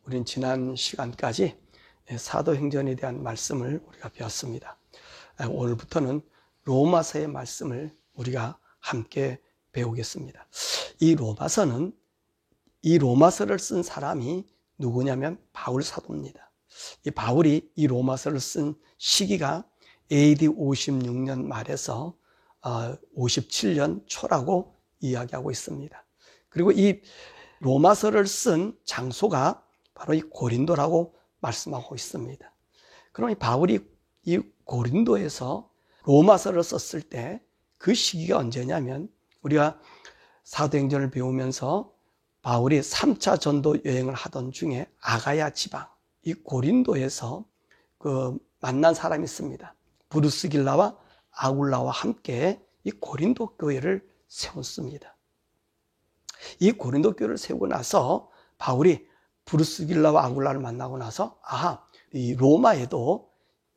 우린 지난 시간까지 사도행전에 대한 말씀을 우리가 배웠습니다. 오늘부터는 로마서의 말씀을 우리가 함께 배우겠습니다. 이 로마서를 쓴 사람이 누구냐면 바울 사도입니다. 이 바울이 이 로마서를 쓴 시기가 AD 56년 말에서 57년 초라고 이야기하고 있습니다. 그리고 이 로마서를 쓴 장소가 바로 이 고린도라고 말씀하고 있습니다. 그럼 이 바울이 이 고린도에서 로마서를 썼을 때 그 시기가 언제냐면, 우리가 사도행전을 배우면서 바울이 3차 전도 여행을 하던 중에 아가야 지방, 이 고린도에서 만난 사람이 있습니다. 브루스길라와 아굴라와 함께 이 고린도 교회를 세웠습니다. 이 고린도 교회를 세우고 나서 바울이 브루스길라와 아굴라를 만나고 나서 이 로마에도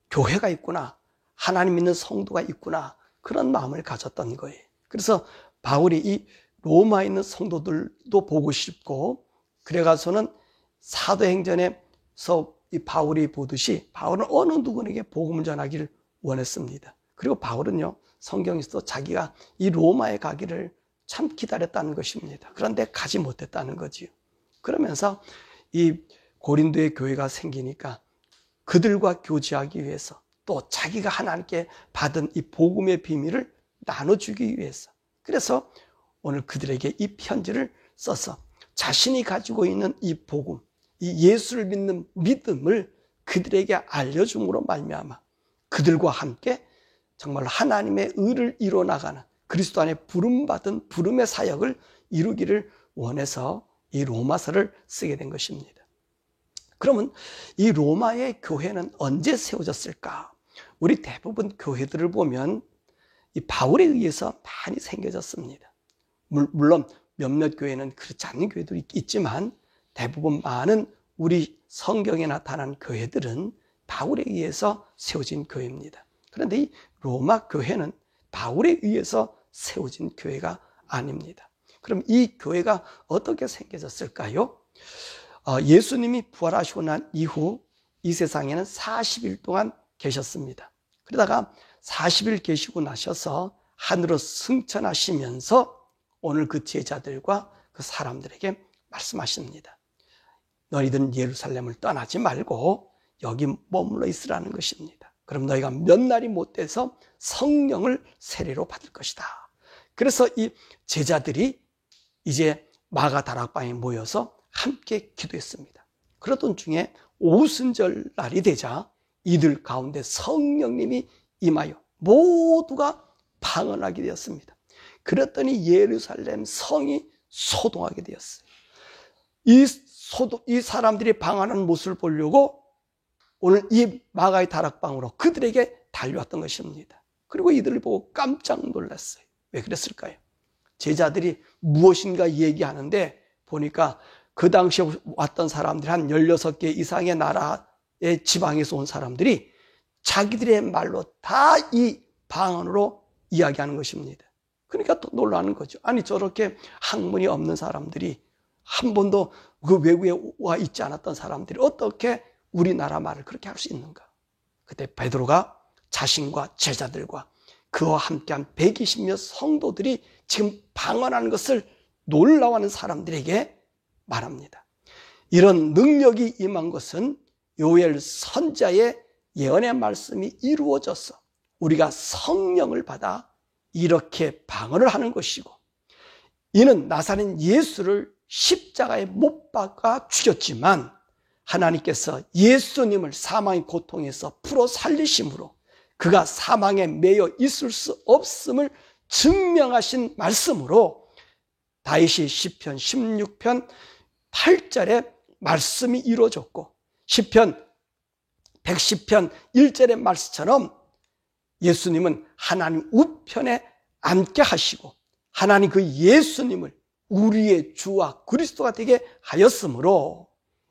교회가 있구나, 하나님 믿는 성도가 있구나, 그런 마음을 가졌던 거예요. 그래서 바울이 이 로마에 있는 성도들도 보고 싶고, 그래가서는 사도행전에서 이 바울이 보듯이 바울은 어느 누구에게 복음을 전하기를 원했습니다. 그리고 바울은요, 성경에서도 자기가 이 로마에 가기를 참 기다렸다는 것입니다. 그런데 가지 못했다는 거지요. 그러면서 이 고린도의 교회가 생기니까 그들과 교제하기 위해서, 또 자기가 하나님께 받은 이 복음의 비밀을 나눠주기 위해서, 그래서 오늘 그들에게 이 편지를 써서 자신이 가지고 있는 이 복음, 이 예수를 믿는 믿음을 그들에게 알려줌으로 말미암아 그들과 함께 정말 하나님의 의를 이뤄나가는 그리스도 안에 부름받은 부름의 사역을 이루기를 원해서 이 로마서를 쓰게 된 것입니다. 그러면 이 로마의 교회는 언제 세워졌을까? 우리 대부분 교회들을 보면 이 바울에 의해서 많이 생겨졌습니다. 물론 몇몇 교회는 그렇지 않는 교회도 있지만 대부분 많은 우리 성경에 나타난 교회들은 바울에 의해서 세워진 교회입니다. 그런데 이 로마 교회는 바울에 의해서 세워진 교회가 아닙니다. 그럼 이 교회가 어떻게 생겨졌을까요? 예수님이 부활하시고 난 이후 이 세상에는 40일 동안 계셨습니다. 그러다가 40일 계시고 나셔서 하늘로 승천하시면서 오늘 그 제자들과 그 사람들에게 말씀하십니다. 너희들은 예루살렘을 떠나지 말고 여기 머물러 있으라는 것입니다. 그럼 너희가 몇 날이 못 돼서 성령을 세례로 받을 것이다. 그래서 이 제자들이 이제 마가 다락방에 모여서 함께 기도했습니다. 그러던 중에 오순절 날이 되자 이들 가운데 성령님이 임하여 모두가 방언하게 되었습니다. 그랬더니 예루살렘 성이 소동하게 되었어요. 이 사람들이 방언하는 모습을 보려고 오늘 이 마가의 다락방으로 그들에게 달려왔던 것입니다. 그리고 이들을 보고 깜짝 놀랐어요. 왜 그랬을까요? 제자들이 무엇인가 얘기하는데 보니까 그 당시에 왔던 사람들이 한 16개 이상의 나라의 지방에서 온 사람들이 자기들의 말로 다 이 방언으로 이야기하는 것입니다. 그러니까 또 놀라는 거죠. 아니, 저렇게 학문이 없는 사람들이, 한 번도 그 외국에 와 있지 않았던 사람들이 어떻게 우리나라 말을 그렇게 할 수 있는가? 그때 베드로가 자신과 제자들과 그와 함께한 120몇 성도들이 지금 방언하는 것을 놀라워하는 사람들에게 말합니다. 이런 능력이 임한 것은 요엘 선지자의 예언의 말씀이 이루어져서 우리가 성령을 받아 이렇게 방언을 하는 것이고, 이는 나사렛 예수를 십자가에 못 박아 죽였지만 하나님께서 예수님을 사망의 고통에서 풀어 살리심으로 그가 사망에 매여 있을 수 없음을 증명하신 말씀으로 다윗이 시편 16편 8절에 말씀이 이루어졌고, 시편 110편 1절의 말씀처럼 예수님은 하나님 우편에 앉게 하시고 하나님 그 예수님을 우리의 주와 그리스도가 되게 하였으므로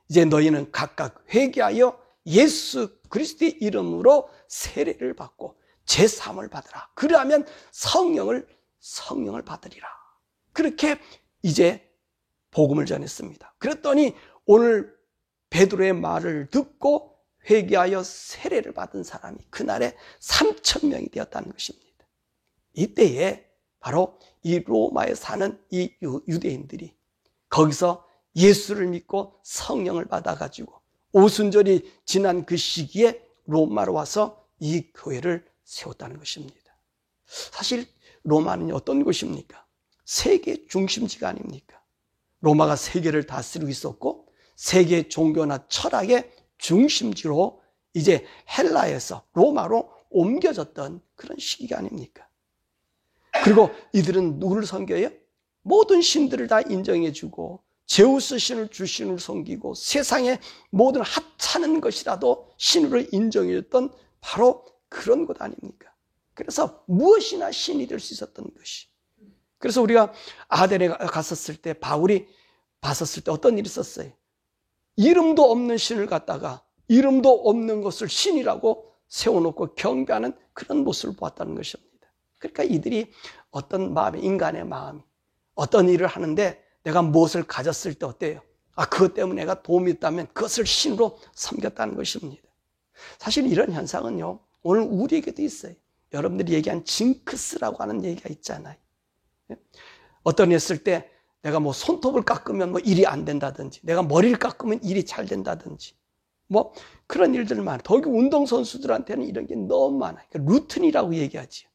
이제 너희는 각각 회개하여 예수 그리스도의 이름으로 세례를 받고 제사함을 받으라. 그러하면 성령을 받으리라. 그렇게 이제 복음을 전했습니다. 그랬더니 오늘 베드로의 말을 듣고 회개하여 세례를 받은 사람이 그날에 3,000명이 되었다는 것입니다. 이때에 바로 이 로마에 사는 이 유대인들이 거기서 예수를 믿고 성령을 받아가지고 오순절이 지난 그 시기에 로마로 와서 이 교회를 세웠다는 것입니다. 사실 로마는 어떤 곳입니까? 세계 중심지가 아닙니까? 로마가 세계를 다스리고 있었고 세계 종교나 철학의 중심지로 이제 헬라에서 로마로 옮겨졌던 그런 시기가 아닙니까? 그리고 이들은 누구를 섬겨요? 모든 신들을 다 인정해주고 제우스 신을 주신으로 섬기고 세상의 모든 하찮은 것이라도 신으로 인정해줬던 바로 그런 곳 아닙니까? 그래서 무엇이나 신이 될 수 있었던 것이. 그래서 우리가 아덴에 갔었을 때 바울이 봤었을 때 어떤 일이 있었어요? 이름도 없는 신을 갖다가 이름도 없는 것을 신이라고 세워놓고 경배하는 그런 모습을 보았다는 것입니다. 그러니까 이들이 어떤 마음이, 인간의 마음이 어떤 일을 하는데 내가 무엇을 가졌을 때 어때요? 그것 때문에 내가 도움이 있다면 그것을 신으로 섬겼다는 것입니다. 사실 이런 현상은요, 오늘 우리에게도 있어요. 여러분들이 얘기한 징크스라고 하는 얘기가 있잖아요. 어떤 일 했을 때 내가 뭐 손톱을 깎으면 뭐 일이 안 된다든지, 내가 머리를 깎으면 일이 잘 된다든지, 뭐 그런 일들 많아요. 더욱이 운동선수들한테는 이런 게 너무 많아요. 그러니까 루틴이라고 얘기하지요.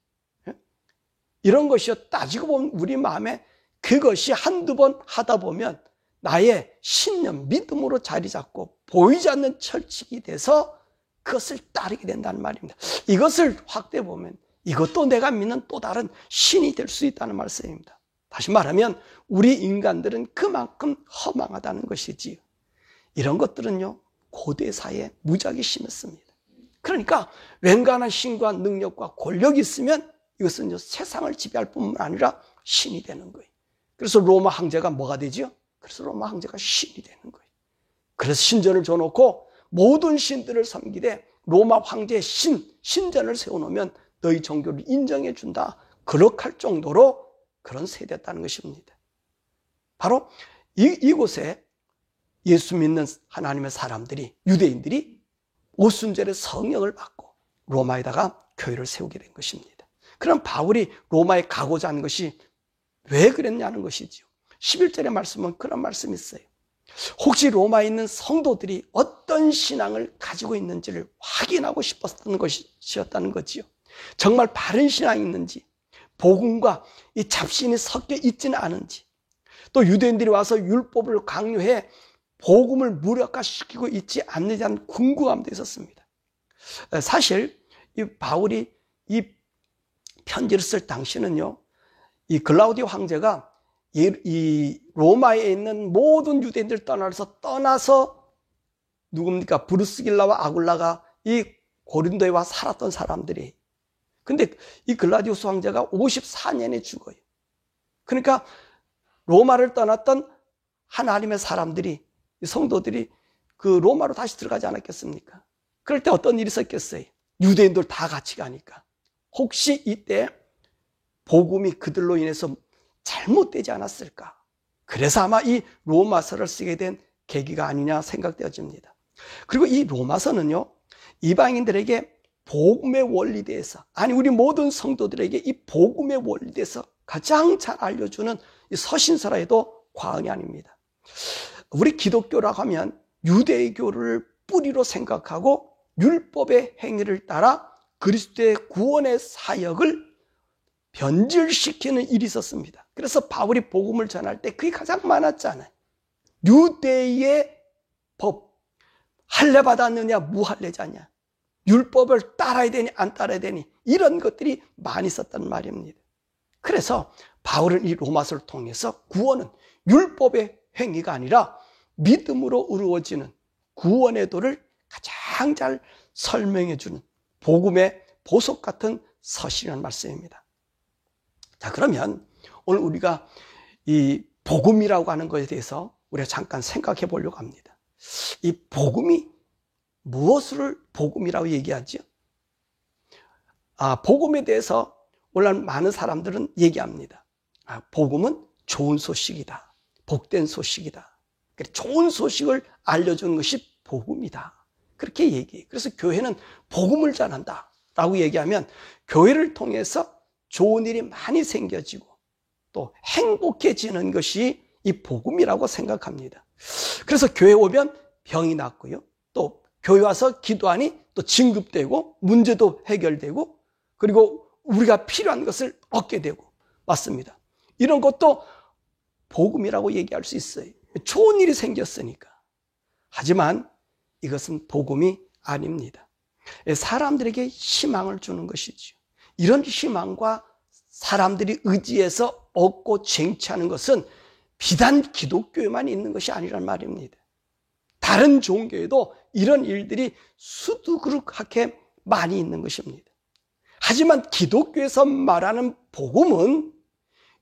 이런 것이 따지고 보면 우리 마음에 그것이 한두 번 하다 보면 나의 신념, 믿음으로 자리 잡고 보이지 않는 철칙이 돼서 그것을 따르게 된다는 말입니다. 이것을 확대해 보면 이것도 내가 믿는 또 다른 신이 될 수 있다는 말씀입니다. 다시 말하면 우리 인간들은 그만큼 허망하다는 것이지요. 이런 것들은요, 고대사에 무지하게 심했습니다. 그러니까 웬간한 신과 능력과 권력이 있으면 이것은 세상을 지배할 뿐만 아니라 신이 되는 거예요. 그래서 로마 황제가 뭐가 되죠? 그래서 로마 황제가 신이 되는 거예요. 그래서 신전을 줘놓고 모든 신들을 섬기되 로마 황제의 신전을 세워놓으면 너희 종교를 인정해 준다. 그렇게 할 정도로 그런 세대였다는 것입니다. 바로 이곳에 예수 믿는 하나님의 사람들이, 유대인들이 오순절에 성령을 받고 로마에다가 교회를 세우게 된 것입니다. 그럼 바울이 로마에 가고자 하는 것이 왜 그랬냐는 것이죠. 11절의 말씀은 그런 말씀이 있어요. 혹시 로마에 있는 성도들이 어떤 신앙을 가지고 있는지를 확인하고 싶었던 것이었다는 거지요. 정말 바른 신앙이 있는지, 복음과 이 잡신이 섞여 있지는 않은지, 또 유대인들이 와서 율법을 강요해 복음을 무력화시키고 있지 않는지 하는 궁금함도 있었습니다. 사실 이 바울이 이 편지를 쓸 당시는요, 이 글라우디오 황제가 이 로마에 있는 모든 유대인들 떠나서 누굽니까? 브루스길라와 아굴라가 이 고린도에 와 살았던 사람들이. 근데 이 글라디우스 황제가 54년에 죽어요. 그러니까 로마를 떠났던 하나님의 사람들이, 성도들이 그 로마로 다시 들어가지 않았겠습니까? 그럴 때 어떤 일이 있었겠어요? 유대인들 다 같이 가니까. 혹시 이때 복음이 그들로 인해서 잘못되지 않았을까? 그래서 아마 이 로마서를 쓰게 된 계기가 아니냐 생각되어집니다. 그리고 이 로마서는요, 이방인들에게 복음의 원리에 대해서, 아니 우리 모든 성도들에게 이 복음의 원리에 대해서 가장 잘 알려주는 이 서신서라 해도 과언이 아닙니다. 우리 기독교라고 하면 유대교를 뿌리로 생각하고 율법의 행위를 따라 그리스도의 구원의 사역을 변질시키는 일이 있었습니다. 그래서 바울이 복음을 전할 때 그게 가장 많았잖아요. 유대의 법, 할례 받았느냐 무할례자냐, 율법을 따라야 되니 안 따라야 되니, 이런 것들이 많이 있었단 말입니다. 그래서 바울은 이 로마서를 통해서 구원은 율법의 행위가 아니라 믿음으로 이루어지는 구원의 도를 가장 잘 설명해 주는 복음의 보석 같은 서신이라는 말씀입니다. 자, 그러면 오늘 우리가 이 복음이라고 하는 것에 대해서 우리가 잠깐 생각해 보려고 합니다. 이 복음이 무엇을 복음이라고 얘기하죠? 복음에 대해서 오늘 많은 사람들은 얘기합니다. 복음은 좋은 소식이다. 복된 소식이다. 좋은 소식을 알려주는 것이 복음이다. 그렇게 얘기해요. 그래서 교회는 복음을 전한다 라고 얘기하면 교회를 통해서 좋은 일이 많이 생겨지고 또 행복해지는 것이 이 복음이라고 생각합니다. 그래서 교회 오면 병이 낫고요. 또 교회 와서 기도하니 또 진급되고 문제도 해결되고 그리고 우리가 필요한 것을 얻게 되고 맞습니다. 이런 것도 복음이라고 얘기할 수 있어요. 좋은 일이 생겼으니까. 하지만 이것은 복음이 아닙니다. 사람들에게 희망을 주는 것이죠. 이런 희망과 사람들이 의지해서 얻고 쟁취하는 것은 비단 기독교에만 있는 것이 아니란 말입니다. 다른 종교에도 이런 일들이 수두그룩하게 많이 있는 것입니다. 하지만 기독교에서 말하는 복음은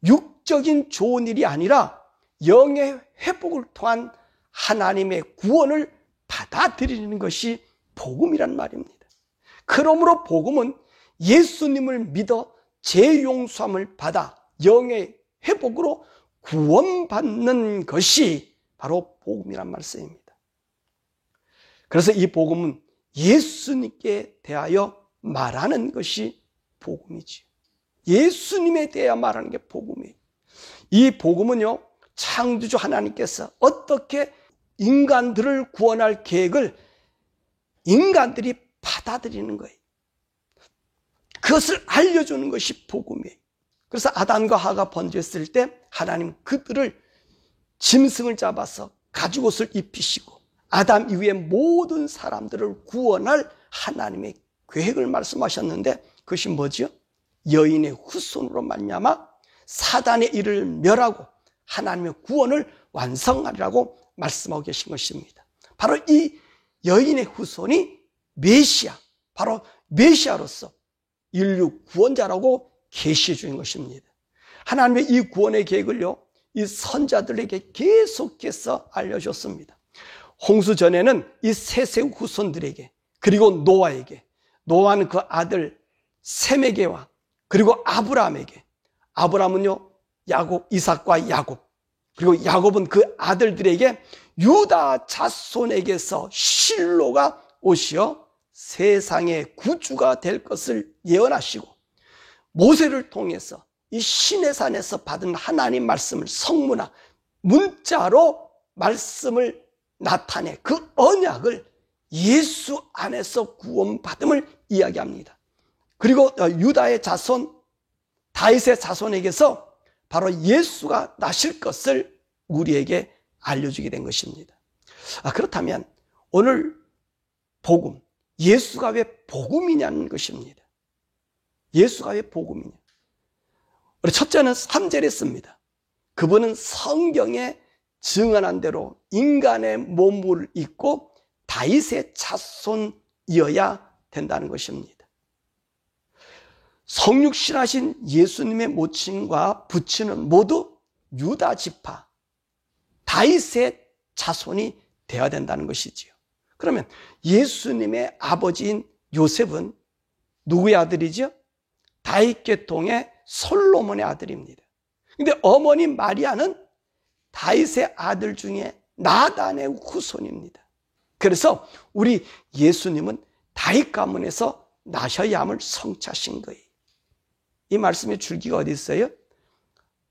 육적인 좋은 일이 아니라 영의 회복을 통한 하나님의 구원을 받아들이는 것이 복음이란 말입니다. 그러므로 복음은 예수님을 믿어 죄 용서함을 받아 영의 회복으로 구원받는 것이 바로 복음이란 말씀입니다. 그래서 이 복음은 예수님께 대하여 말하는 것이 복음이지. 예수님에 대하여 말하는 게 복음이에요. 이 복음은요, 창조주 하나님께서 어떻게 인간들을 구원할 계획을 인간들이 받아들이는 거예요. 그것을 알려주는 것이 복음이에요. 그래서 아담과 하가 번제했을 때 하나님 그들을 짐승을 잡아서 가죽옷을 입히시고 아담 이후의 모든 사람들을 구원할 하나님의 계획을 말씀하셨는데 그것이 뭐죠? 여인의 후손으로 말미암아 사단의 일을 멸하고 하나님의 구원을 완성하리라고 말씀하고 계신 것입니다. 바로 이 여인의 후손이 메시아, 바로 메시아로서 인류 구원자라고 계시해 주는 것입니다. 하나님의 이 구원의 계획을요, 이 선자들에게 계속해서 알려줬습니다. 홍수 전에는 이 셋의 후손들에게, 그리고 노아에게, 노아는 그 아들 셈에게와 그리고 아브라함에게, 아브라함은요 야곱, 이삭과 야곱, 그리고 야곱은 그 아들들에게 유다 자손에게서 실로가 오시어 세상의 구주가 될 것을 예언하시고 모세를 통해서 이 시내산에서 받은 하나님 말씀을 성문화 문자로 말씀을 나타내 그 언약을 예수 안에서 구원받음을 이야기합니다. 그리고 유다의 자손 다윗의 자손에게서 바로 예수가 나실 것을 우리에게 알려주게 된 것입니다. 그렇다면 오늘 복음, 예수가 왜 복음이냐는 것입니다. 예수가 왜 복음이냐? 우리 첫째는 3절에 씁니다. 그분은 성경에 증언한 대로 인간의 몸을 입고 다윗의 자손이어야 된다는 것입니다. 성육신하신 예수님의 모친과 부친은 모두 유다 지파, 다윗의 자손이 되어야 된다는 것이지요. 그러면 예수님의 아버지인 요셉은 누구의 아들이죠? 다윗 계통의 솔로몬의 아들입니다. 그런데 어머니 마리아는 다윗의 아들 중에 나단의 후손입니다. 그래서 우리 예수님은 다윗 가문에서 나셔야 함을 성취하신 거예요. 이 말씀의 줄기가 어디 있어요?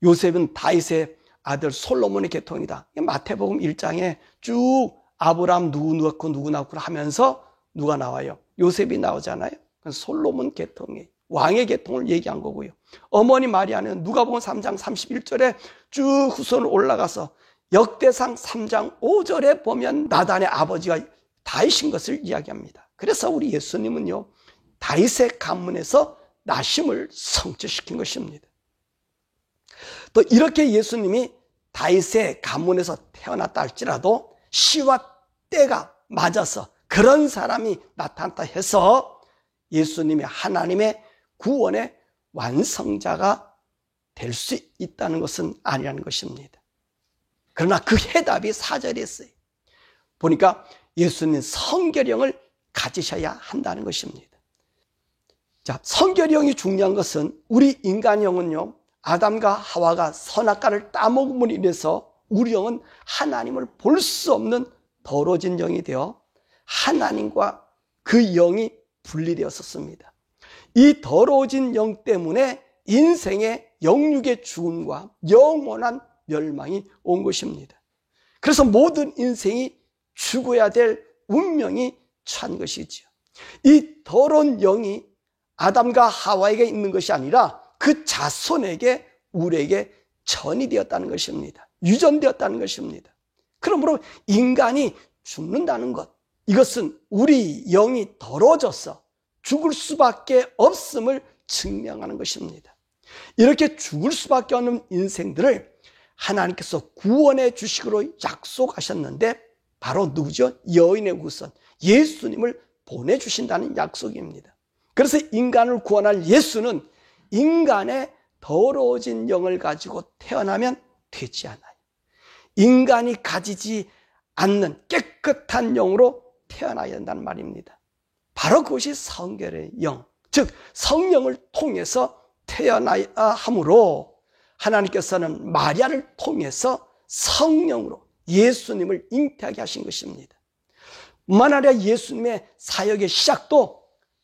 요셉은 다윗의 아들 솔로몬의 계통이다. 마태복음 1장에 쭉 아브라함 누구 낳고 하면서 누가 나와요? 요셉이 나오잖아요. 솔로몬 계통이에요. 왕의 계통을 얘기한 거고요. 어머니 마리아는 누가복음 3장 31절에 쭉 후손을 올라가서 역대상 3장 5절에 보면 나단의 아버지가 다윗인 것을 이야기합니다. 그래서 우리 예수님은요, 다윗의 가문에서 나심을 성취시킨 것입니다. 또 이렇게 예수님이 다윗의 가문에서 태어났다 할지라도 시와 때가 맞아서 그런 사람이 나타났다 해서 예수님이 하나님의 구원의 완성자가 될 수 있다는 것은 아니라는 것입니다. 그러나 그 해답이 4절에 있어요. 보니까 예수님 성결형을 가지셔야 한다는 것입니다. 자, 성결형이 중요한 것은 우리 인간형은요, 아담과 하와가 선악과를 따먹음으로 인해서 우리 영은 하나님을 볼 수 없는 더러워진 영이 되어 하나님과 그 영이 분리되었었습니다. 이 더러워진 영 때문에 인생의 영육의 죽음과 영원한 멸망이 온 것입니다. 그래서 모든 인생이 죽어야 될 운명이 처한 것이지요. 이 더러운 영이 아담과 하와에게 있는 것이 아니라 그 자손에게, 우리에게 전이 되었다는 것입니다. 유전되었다는 것입니다. 그러므로 인간이 죽는다는 것, 이것은 우리 영이 더러워져서 죽을 수밖에 없음을 증명하는 것입니다. 이렇게 죽을 수밖에 없는 인생들을 하나님께서 구원의 주식으로 약속하셨는데 바로 누구죠? 여인의 후손 예수님을 보내주신다는 약속입니다. 그래서 인간을 구원할 예수는 인간의 더러워진 영을 가지고 태어나면 되지 않아요. 인간이 가지지 않는 깨끗한 영으로 태어나야 된다는 말입니다. 바로 그것이 성결의 영, 즉 성령을 통해서 태어나야 하므로 하나님께서는 마리아를 통해서 성령으로 예수님을 잉태하게 하신 것입니다. 뿐만 아니라 예수님의 사역의 시작도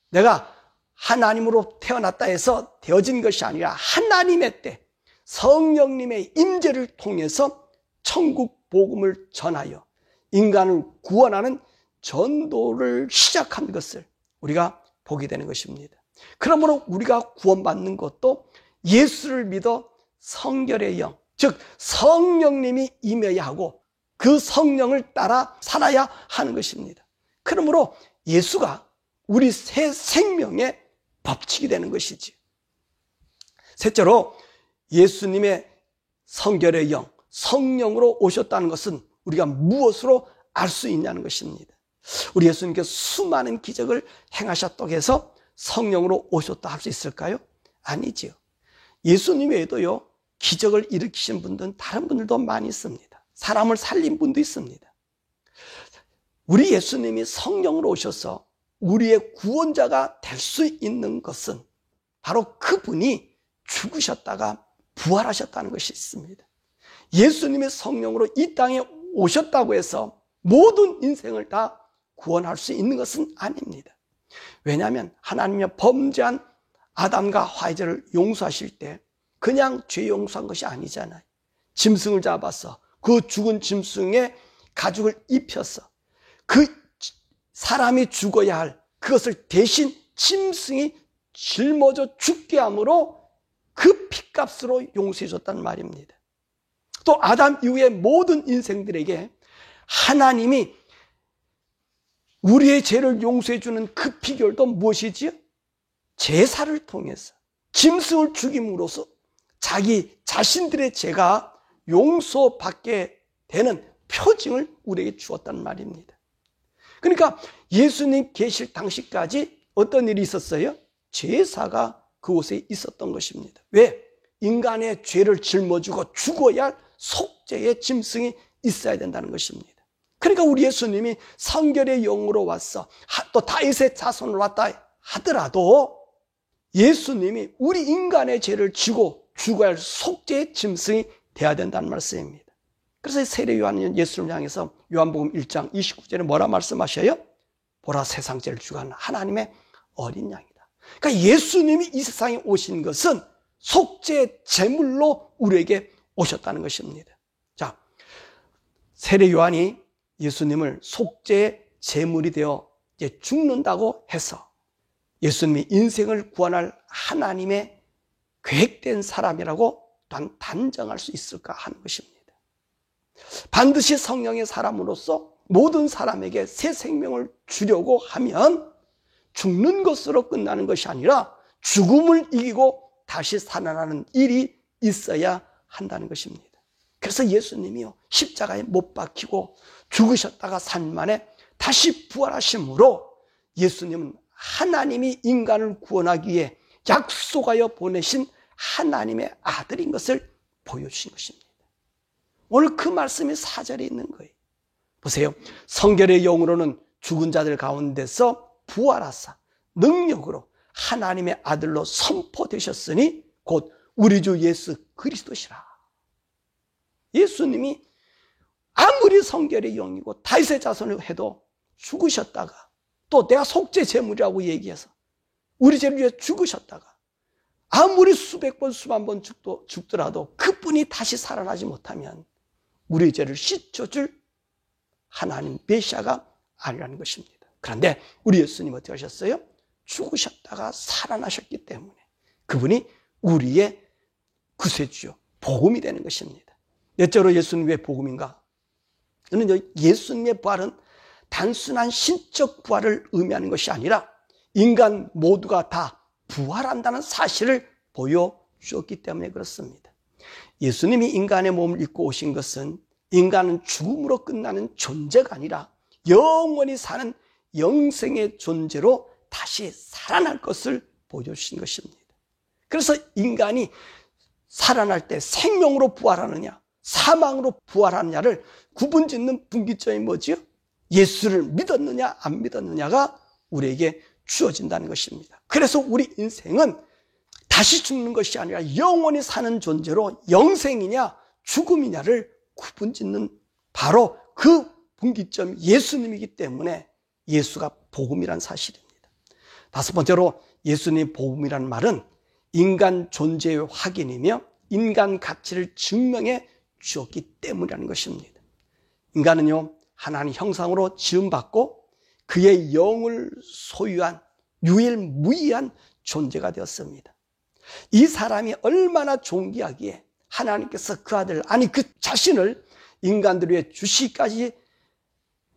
내가 하나님으로 태어났다 해서 되어진 것이 아니라 하나님의 때 성령님의 임재를 통해서 천국 복음을 전하여 인간을 구원하는 전도를 시작한 것을 우리가 보게 되는 것입니다. 그러므로 우리가 구원받는 것도 예수를 믿어 성결의 영, 즉 성령님이 임해야 하고 그 성령을 따라 살아야 하는 것입니다. 그러므로 예수가 우리 새 생명의 법칙이 되는 것이지. 셋째로 예수님의 성결의 영, 성령으로 오셨다는 것은 우리가 무엇으로 알 수 있냐는 것입니다. 우리 예수님께서 수많은 기적을 행하셨다고 해서 성령으로 오셨다 할 수 있을까요? 아니지요. 예수님 외에도요, 기적을 일으키신 분들은 다른 분들도 많이 있습니다. 사람을 살린 분도 있습니다. 우리 예수님이 성령으로 오셔서 우리의 구원자가 될 수 있는 것은 바로 그분이 죽으셨다가 부활하셨다는 것이 있습니다. 예수님의 성령으로 이 땅에 오셨다고 해서 모든 인생을 다 구원할 수 있는 것은 아닙니다. 왜냐하면 하나님이 범죄한 아담과 하와의 죄를 용서하실 때 그냥 죄 용서한 것이 아니잖아요. 짐승을 잡아서 그 죽은 짐승의 가죽을 입혀서 그 사람이 죽어야 할 그것을 대신 짐승이 짊어져 죽게 함으로 그 핏값으로 용서해 줬다는 말입니다. 또 아담 이후의 모든 인생들에게 하나님이 우리의 죄를 용서해 주는 그 비결도 무엇이지요? 제사를 통해서 짐승을 죽임으로써 자기 자신들의 죄가 용서받게 되는 표징을 우리에게 주었다는 말입니다. 그러니까 예수님 계실 당시까지 어떤 일이 있었어요? 제사가 그곳에 있었던 것입니다. 왜? 인간의 죄를 짊어지고 죽어야 할 속죄의 짐승이 있어야 된다는 것입니다. 그러니까 우리 예수님이 성결의 영으로 왔어, 또 다윗의 자손으로 왔다 하더라도 예수님이 우리 인간의 죄를 지고 죽어야 할 속죄의 짐승이 돼야 된다는 말씀입니다. 그래서 세례 요한은 예수님을 향해서 요한복음 1장 29절에 뭐라 말씀하셔요? 보라, 세상 죄를 지고 가는 하나님의 어린 양이다. 그러니까 예수님이 이 세상에 오신 것은 속죄 제물로 우리에게 오셨다는 것입니다. 자, 세례 요한이 예수님을 속죄 제물이 되어 이제 죽는다고 해서 예수님이 인생을 구원할 하나님의 계획된 사람이라고 단정할 수 있을까 하는 것입니다. 반드시 성령의 사람으로서 모든 사람에게 새 생명을 주려고 하면 죽는 것으로 끝나는 것이 아니라 죽음을 이기고 다시 살아나는 일이 있어야 한다는 것입니다. 그래서 예수님이요, 십자가에 못 박히고 죽으셨다가 3일 만에 다시 부활하심으로 예수님은 하나님이 인간을 구원하기 위해 약속하여 보내신 하나님의 아들인 것을 보여주신 것입니다. 오늘 그 말씀이 4절에 있는 거예요. 보세요. 성결의 영으로는 죽은 자들 가운데서 부활하사 능력으로 하나님의 아들로 선포되셨으니 곧 우리 주 예수 그리스도시라. 예수님이 성결의 영이고 다윗의 자손을 해도 죽으셨다가, 또 내가 속죄 제물이라고 얘기해서 우리 죄를 위해 죽으셨다가 아무리 수백 번 수만 번 죽더라도 그분이 다시 살아나지 못하면 우리의 죄를 씻어줄 하나님 메시아가 아니라는 것입니다. 그런데 우리 예수님 어떻게 하셨어요? 죽으셨다가 살아나셨기 때문에 그분이 우리의 구세주요, 복음이 되는 것입니다. 넷째로 예수님 왜 복음인가? 저는 예수님의 부활은 단순한 신적 부활을 의미하는 것이 아니라 인간 모두가 다 부활한다는 사실을 보여주었기 때문에 그렇습니다. 예수님이 인간의 몸을 입고 오신 것은 인간은 죽음으로 끝나는 존재가 아니라 영원히 사는 영생의 존재로 다시 살아날 것을 보여주신 것입니다. 그래서 인간이 살아날 때 생명으로 부활하느냐 사망으로 부활하느냐를 구분짓는 분기점이 뭐지요? 예수를 믿었느냐 안 믿었느냐가 우리에게 주어진다는 것입니다. 그래서 우리 인생은 다시 죽는 것이 아니라 영원히 사는 존재로 영생이냐 죽음이냐를 구분짓는 바로 그 분기점이 예수님이기 때문에 예수가 복음이란 사실입니다. 다섯 번째로 예수님의 복음이라는 말은 인간 존재의 확인이며 인간 가치를 증명해 주었기 때문이라는 것입니다. 인간은요, 하나님 형상으로 지음받고 그의 영을 소유한 유일무이한 존재가 되었습니다. 이 사람이 얼마나 존귀하기에 하나님께서 그 아들, 아니 그 자신을 인간들 위해 주시기까지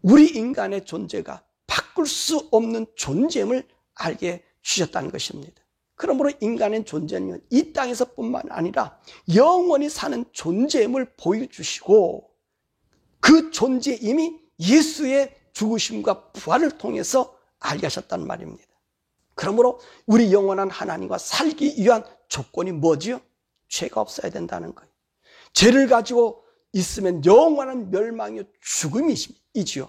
우리 인간의 존재가 바꿀 수 없는 존재임을 알게 주셨다는 것입니다. 그러므로 인간의 존재는 이 땅에서뿐만 아니라 영원히 사는 존재임을 보여주시고 그 존재임이 예수의 죽으심과 부활을 통해서 알게 하셨다는 말입니다. 그러므로 우리 영원한 하나님과 살기 위한 조건이 뭐지요? 죄가 없어야 된다는 거예요. 죄를 가지고 있으면 영원한 멸망이요 죽음이지요.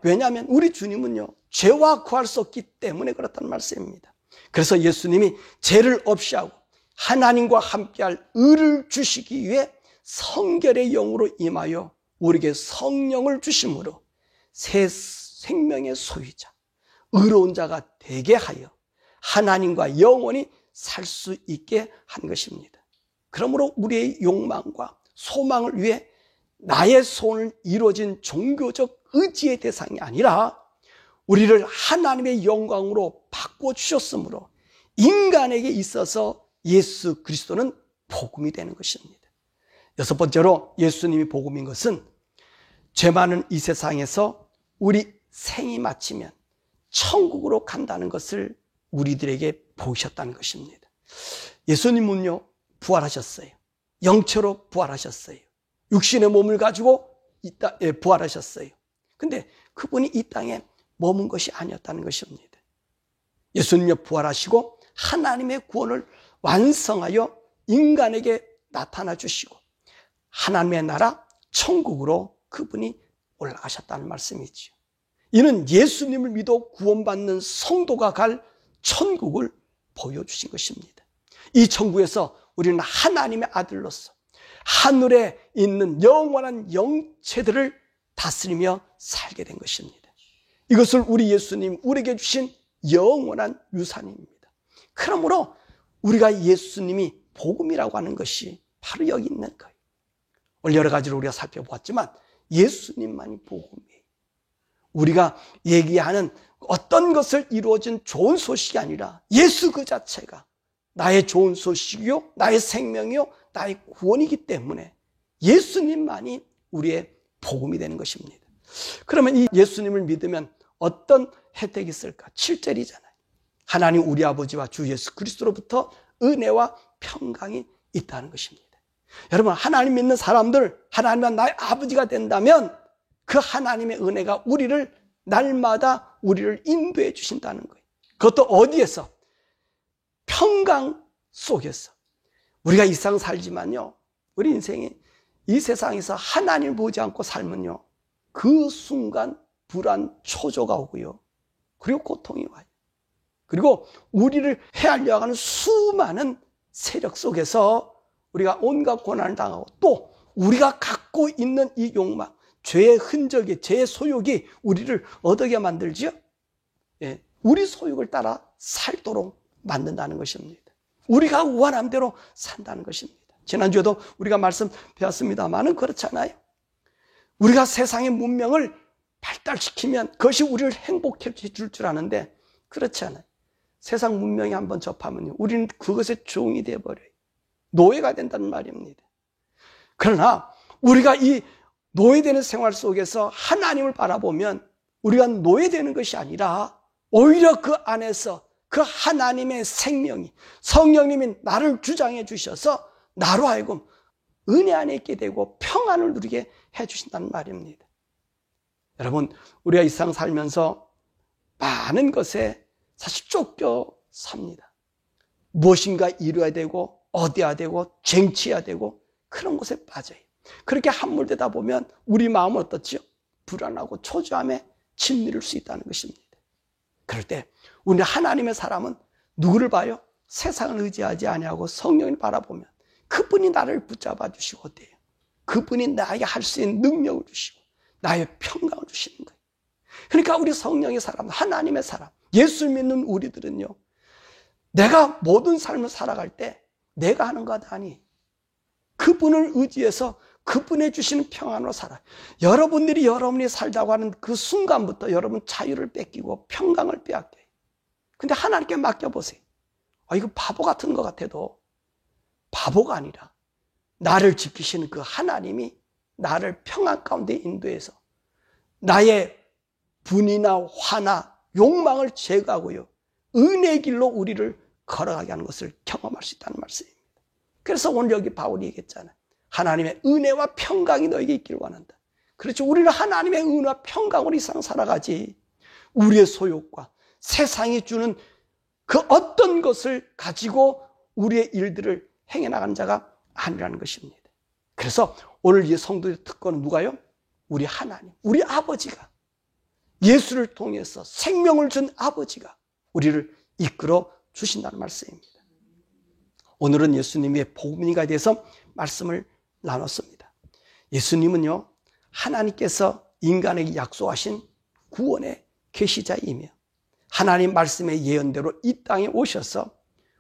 왜냐하면 우리 주님은요 죄와 구할 수 없기 때문에 그렇다는 말씀입니다. 그래서 예수님이 죄를 없이 하고 하나님과 함께할 의를 주시기 위해 성결의 영으로 임하여 우리에게 성령을 주심으로 새 생명의 소유자, 의로운 자가 되게 하여 하나님과 영원히 살 수 있게 한 것입니다. 그러므로 우리의 욕망과 소망을 위해 나의 소원을 이루어진 종교적 의지의 대상이 아니라 우리를 하나님의 영광으로 바꿔주셨으므로 인간에게 있어서 예수 그리스도는 복음이 되는 것입니다. 여섯 번째로 예수님이 복음인 것은 죄 많은 이 세상에서 우리 생이 마치면 천국으로 간다는 것을 우리들에게 보이셨다는 것입니다. 예수님은요 부활하셨어요. 영체로 부활하셨어요. 육신의 몸을 가지고 부활하셨어요. 근데 그분이 이 땅에 머문 것이 아니었다는 것입니다. 예수님이 부활하시고 하나님의 구원을 완성하여 인간에게 나타나 주시고 하나님의 나라 천국으로 그분이 올라가셨다는 말씀이지요. 이는 예수님을 믿어 구원받는 성도가 갈 천국을 보여주신 것입니다. 이 천국에서 우리는 하나님의 아들로서 하늘에 있는 영원한 영체들을 다스리며 살게 된 것입니다. 이것을 우리 예수님 우리에게 주신 영원한 유산입니다. 그러므로 우리가 예수님이 복음이라고 하는 것이 바로 여기 있는 거예요. 오늘 여러 가지로 우리가 살펴보았지만 예수님만이 복음이에요. 우리가 얘기하는 어떤 것을 이루어진 좋은 소식이 아니라 예수 그 자체가 나의 좋은 소식이요, 나의 생명이요, 나의 구원이기 때문에 예수님만이 우리의 복음이 되는 것입니다. 그러면 이 예수님을 믿으면 어떤 혜택이 있을까? 7절이잖아요. 하나님 우리 아버지와 주 예수 그리스도로부터 은혜와 평강이 있다는 것입니다. 여러분, 하나님 믿는 사람들, 하나님과 나의 아버지가 된다면 그 하나님의 은혜가 우리를 날마다 우리를 인도해 주신다는 거예요. 그것도 어디에서? 평강 속에서. 우리가 이 세상 살지만요, 우리 인생이 이 세상에서 하나님을 보지 않고 살면요, 그 순간 불안, 초조가 오고요, 그리고 고통이 와요. 그리고 우리를 헤아려 가는 수많은 세력 속에서 우리가 온갖 고난을 당하고 또 우리가 갖고 있는 이 욕망, 죄의 흔적이, 죄의 소욕이 우리를 어떻게 만들지요? 예, 우리 소욕을 따라 살도록 만든다는 것입니다. 우리가 원하는 대로 산다는 것입니다. 지난주에도 우리가 말씀 배웠습니다만은 그렇잖아요. 우리가 세상의 문명을 발달시키면 그것이 우리를 행복해 줄 아는데 그렇지 않아요. 세상 문명이 한번 접하면요, 우리는 그것의 종이 되어버려요. 노예가 된다는 말입니다. 그러나 우리가 이 노예되는 생활 속에서 하나님을 바라보면 우리가 노예되는 것이 아니라 오히려 그 안에서 그 하나님의 생명이, 성령님이 나를 주장해 주셔서 나로 하여금 은혜 안에 있게 되고 평안을 누리게 해주신다는 말입니다. 여러분, 우리가 이 세상 살면서 많은 것에 사실 쫓겨 삽니다. 무엇인가 이루어야 되고 얻어야 되고 쟁취해야 되고 그런 것에 빠져요. 그렇게 함몰되다 보면 우리 마음은 어떻지요? 불안하고 초조함에 짓누를 수 있다는 것입니다. 그럴 때 우리 하나님의 사람은 누구를 봐요? 세상을 의지하지 아니하고 성령을 바라보면 그분이 나를 붙잡아 주시고 어때요? 그분이 나에게 할 수 있는 능력을 주시고 나의 평강을 주시는 거예요. 그러니까 우리 성령의 사람, 하나님의 사람, 예수 믿는 우리들은요, 내가 모든 삶을 살아갈 때 내가 하는 것 아니, 그분을 의지해서 그분의 주시는 평안으로 살아요. 여러분이 살자고 하는 그 순간부터 여러분 자유를 뺏기고 평강을 빼앗겨요. 근데 하나님께 맡겨보세요. 이거 바보 같은 것 같아도 바보가 아니라 나를 지키시는 그 하나님이 나를 평안 가운데 인도해서 나의 분이나 화나 욕망을 제거하고요, 은혜의 길로 우리를 걸어가게 하는 것을 경험할 수 있다는 말씀입니다. 그래서 오늘 여기 바울이 얘기했잖아요. 하나님의 은혜와 평강이 너에게 있기를 원한다. 그렇죠. 우리는 하나님의 은혜와 평강으로 이 세상 살아가지 우리의 소욕과 세상이 주는 그 어떤 것을 가지고 우리의 일들을 행해나가는 자가 아니라는 것입니다. 그래서 오늘 이 성도의 특권은 누가요? 우리 하나님, 우리 아버지가, 예수를 통해서 생명을 준 아버지가 우리를 이끌어 주신다는 말씀입니다. 오늘은 예수님의 복음인가에 대해서 말씀을 나눴습니다. 예수님은요, 하나님께서 인간에게 약속하신 구원의 계시자이며 하나님 말씀의 예언대로 이 땅에 오셔서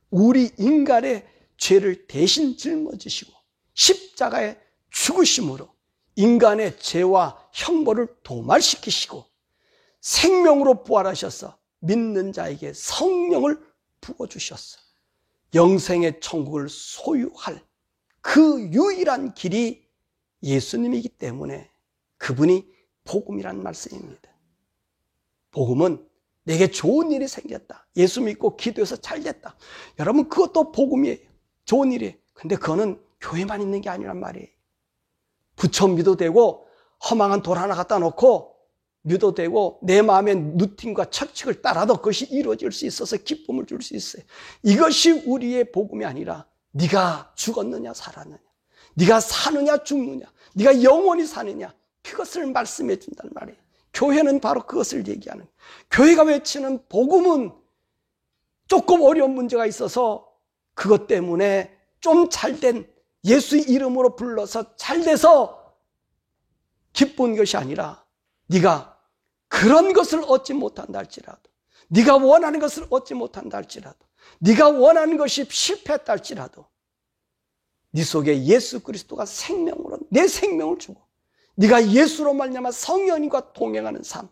우리 인간의 죄를 대신 짊어지시고 십자가에 죽으심으로 인간의 죄와 형벌을 도말시키시고 생명으로 부활하셔서 믿는 자에게 성령을 부어주셨어. 영생의 천국을 소유할 그 유일한 길이 예수님이기 때문에 그분이 복음이라는 말씀입니다. 복음은 내게 좋은 일이 생겼다, 예수 믿고 기도해서 잘 됐다, 여러분 그것도 복음이에요. 좋은 일이에요. 근데 그거는 교회만 있는 게 아니란 말이에요. 부처 믿어도 되고 허망한 돌 하나 갖다 놓고 믿어도 되고 내 마음의 누팅과 철칙을 따라도 그것이 이루어질 수 있어서 기쁨을 줄 수 있어요. 이것이 우리의 복음이 아니라 네가 죽었느냐 살았느냐, 네가 사느냐 죽느냐, 네가 영원히 사느냐, 그것을 말씀해 준다는 말이에요. 교회는 바로 그것을 얘기하는 거예요. 교회가 외치는 복음은 조금 어려운 문제가 있어서 그것 때문에 좀 잘된 예수의 이름으로 불러서 잘돼서 기쁜 것이 아니라 네가 그런 것을 얻지 못한다 할지라도, 네가 원하는 것을 얻지 못한다 할지라도, 네가 원하는 것이 실패했다 할지라도 네 속에 예수 그리스도가 생명으로 내 생명을 주고 네가 예수로 말미암아 성령님과 동행하는 삶,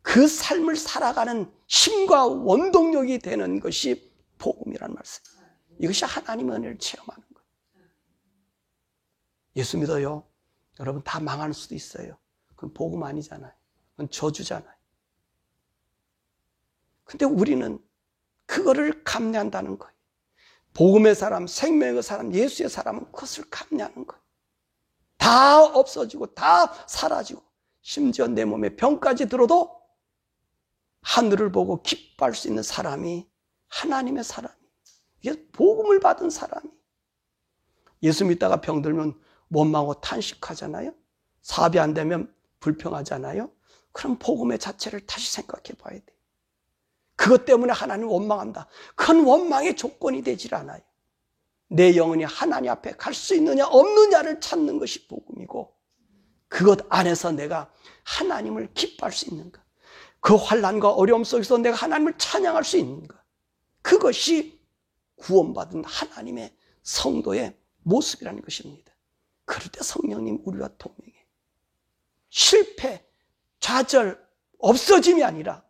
그 삶을 살아가는 힘과 원동력이 되는 것이 복음이라는 말씀입니다. 이것이 하나님의 은혜를 체험하는 거예요. 예수 믿어요. 여러분 다 망할 수도 있어요. 그건 복음 아니잖아요. 그건 저주잖아요. 근데 우리는 그거를 감내한다는 거예요. 복음의 사람, 생명의 사람, 예수의 사람은 그것을 감내하는 거예요. 다 없어지고 다 사라지고 심지어 내 몸에 병까지 들어도 하늘을 보고 기뻐할 수 있는 사람이 하나님의 사람이, 이게 복음을 받은 사람이. 예수 믿다가 병들면 원망하고 탄식하잖아요. 사업이 안 되면 불평하잖아요. 그럼 복음의 자체를 다시 생각해 봐야 돼요. 그것 때문에 하나님 원망한다, 큰 원망의 조건이 되질 않아요. 내 영혼이 하나님 앞에 갈 수 있느냐 없느냐를 찾는 것이 복음이고, 그것 안에서 내가 하나님을 기뻐할 수 있는가? 그 환난과 어려움 속에서 내가 하나님을 찬양할 수 있는가? 그것이 구원받은 하나님의 성도의 모습이라는 것입니다. 그럴 때 성령님 우리와 동행해. 실패, 좌절, 없어짐이 아니라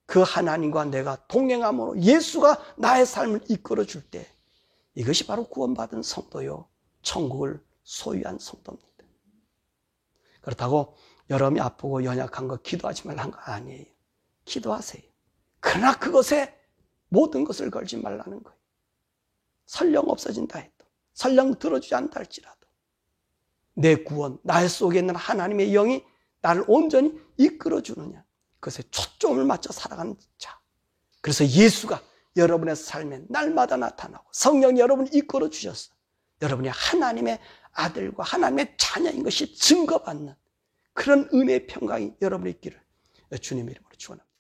그 하나님과 내가 동행함으로 예수가 나의 삶을 이끌어 줄 때 이것이 바로 구원받은 성도요, 천국을 소유한 성도입니다. 그렇다고 여러분이 아프고 연약한 거 기도하지 말라는 거 아니에요. 기도하세요. 그러나 그것에 모든 것을 걸지 말라는 거예요. 설령 없어진다 해도, 설령 들어주지 않다 할지라도 내 구원, 나의 속에 있는 하나님의 영이 나를 온전히 이끌어 주느냐, 그것에 초점을 맞춰 살아가는 자. 그래서 예수가 여러분의 삶에 날마다 나타나고 성령이 여러분을 이끌어 주셔서 여러분이 하나님의 아들과 하나님의 자녀인 것이 증거받는 그런 은혜의 평강이 여러분의 있기를 주님의 이름으로 축원합니다.